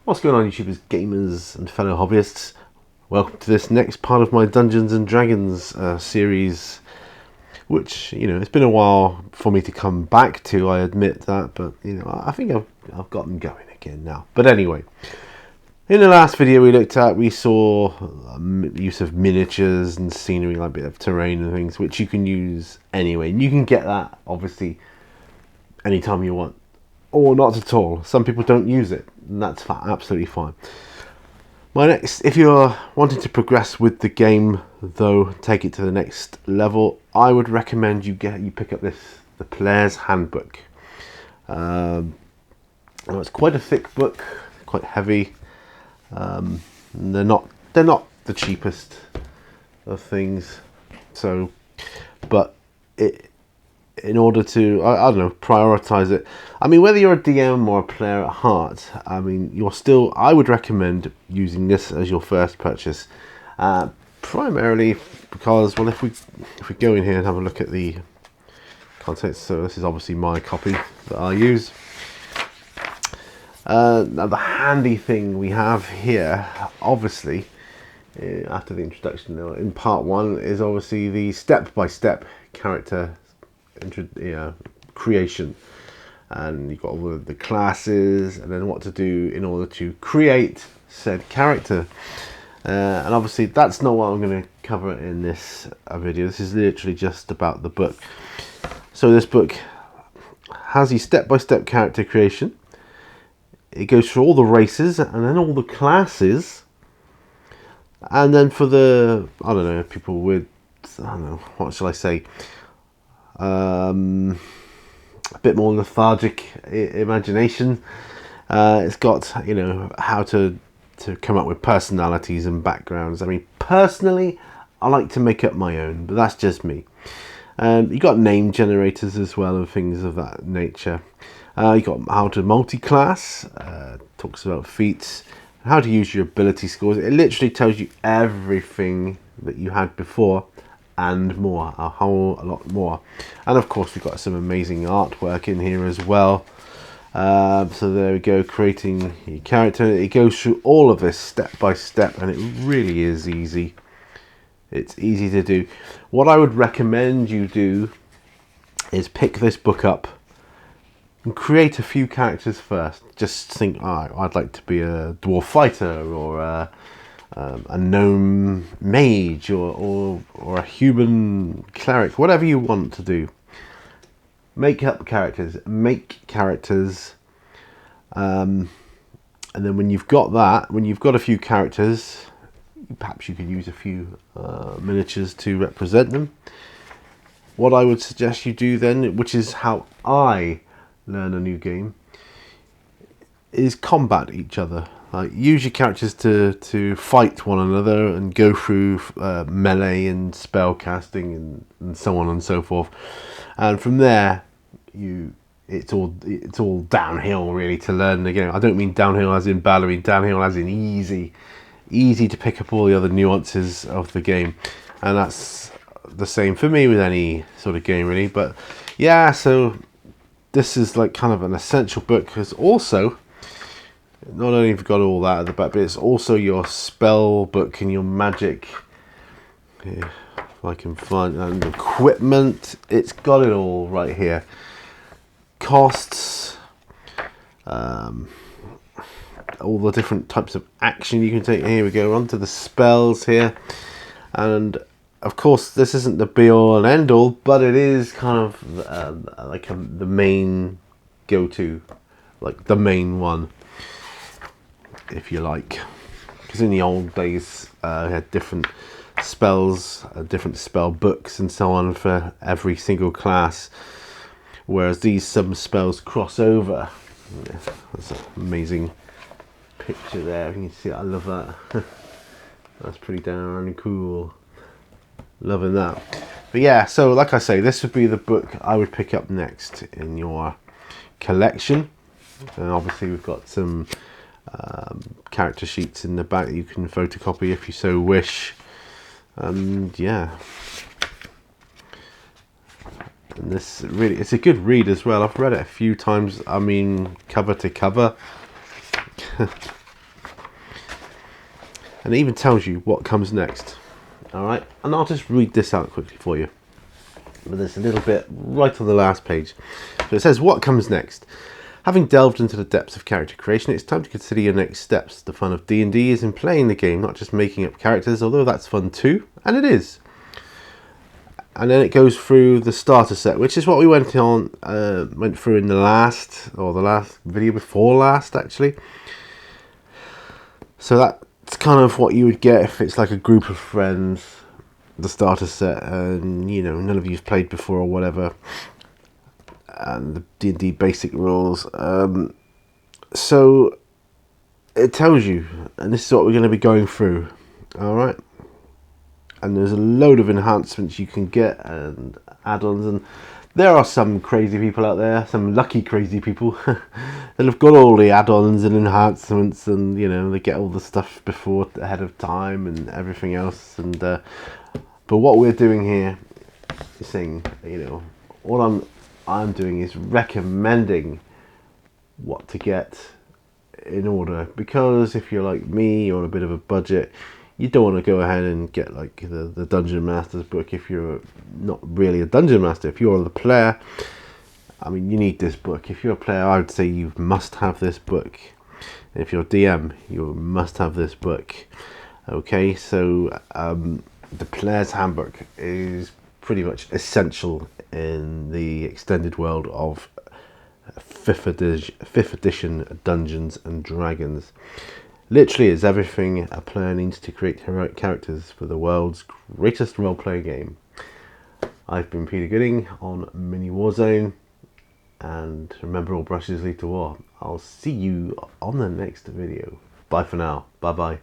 What's going on, YouTubers, gamers and fellow hobbyists? Welcome to this next part of my Dungeons and Dragons series, which, it's been a while for me to come back to, I admit that, but I think I've gotten going again now. But anyway, in the last video we saw use of miniatures and scenery, like a bit of terrain and things, which you can use anyway, and you can get that obviously anytime you want, or not at all. Some people don't use it, and that's absolutely fine. If you're wanting to progress with the game, though, take it to the next level, I would recommend you pick up the Player's Handbook. It's quite a thick book, quite heavy. They're not the cheapest of things, but in order to, I don't know, prioritize it. I mean, whether you're a DM or a player at heart, I would recommend using this as your first purchase. Primarily because, well, if we go in here and have a look at the contents, so this is obviously my copy that I use. Now the handy thing we have here, obviously, after the introduction in part one, is obviously the step-by-step character creation, and you've got all the classes and then what to do in order to create said character, and obviously that's not what I'm going to cover in this video. This is literally just about the book. So this book has the step-by-step character creation. It goes through all the races and then all the classes, and then for the, I don't know, people with, what shall I say, a bit more lethargic imagination, it's got how to come up with personalities and backgrounds. I mean, personally, I like to make up my own, but that's just me. You got name generators as well and things of that nature. You got how to multi-class, talks about feats, how to use your ability scores. It literally tells you everything that you had before and more, a whole lot more. And of course we've got some amazing artwork in here as well. So there we go, creating your character. It goes through all of this step by step, and it really is easy. It's easy to do. What I would recommend you do is pick this book up and create a few characters first. Just think, I'd like to be a dwarf fighter, or a gnome mage, or a human cleric, whatever you want to do. Make characters, and then when you've got a few characters, perhaps you could use a few miniatures to represent them. What I would suggest you do then, which is how I learn a new game, is combat each other. Like, use your characters to fight one another and go through melee and spell casting and so on and so forth. And from there, it's all downhill really to learn the game. I don't mean downhill as in bad, I mean downhill as in easy to pick up all the other nuances of the game. And that's the same for me with any sort of game really. But yeah, so this is like kind of an essential book, because also, not only have you got all that at the back, but it's also your spell book and your magic, if I can find, and equipment. It's got it all right here. Costs, all the different types of action you can take. Here we go, on to the spells here. And of course, this isn't the be-all and end-all, but it is kind of the main go-to, like the main one, if you like. Because in the old days, we had different spells, different spell books and so on for every single class, whereas some spells cross over. Yeah, that's an amazing picture there. You can see, I love that. That's pretty darn cool. Loving that. But yeah, so like I say, this would be the book I would pick up next in your collection. And obviously we've got some character sheets in the back that you can photocopy if you so wish. And yeah, and this really, it's a good read as well. I've read it a few times, I mean cover to cover. and it even tells you what comes next. All right, and I'll just read this out quickly for you. But there's a little bit right on the last page. So it says, what comes next? Having delved into the depths of character creation, it's time to consider your next steps. The fun of D&D is in playing the game, not just making up characters, although that's fun too, and it is. And then it goes through the starter set, which is what we went through in the last video before last, actually. So that's kind of what you would get if it's like a group of friends, the starter set, and you know, none of you've played before or whatever, and the D&D basic rules. So it tells you, and this is what we're going to be going through. All right, and there's a load of enhancements you can get and add-ons, and there are some crazy people out there, some lucky crazy people that have got all the add-ons and enhancements, and you know, they get all the stuff before ahead of time and everything else. And but what we're doing here is saying, you know, all I'm doing is recommending what to get in order, because if you're like me, you're on a bit of a budget, you don't want to go ahead and get like the Dungeon Master's book if you're not really a Dungeon Master. If you're the player, I mean, you need this book. If you're a player, I would say you must have this book. And if you're a DM, you must have this book. Okay, so the Player's Handbook is pretty much essential in the extended world of 5th edition Dungeons and Dragons. Literally is everything a player needs to create heroic characters for the world's greatest role-playing game. I've been Peter Gooding on Mini Warzone, and remember, all brushes lead to war. I'll see you on the next video. Bye for now. Bye bye.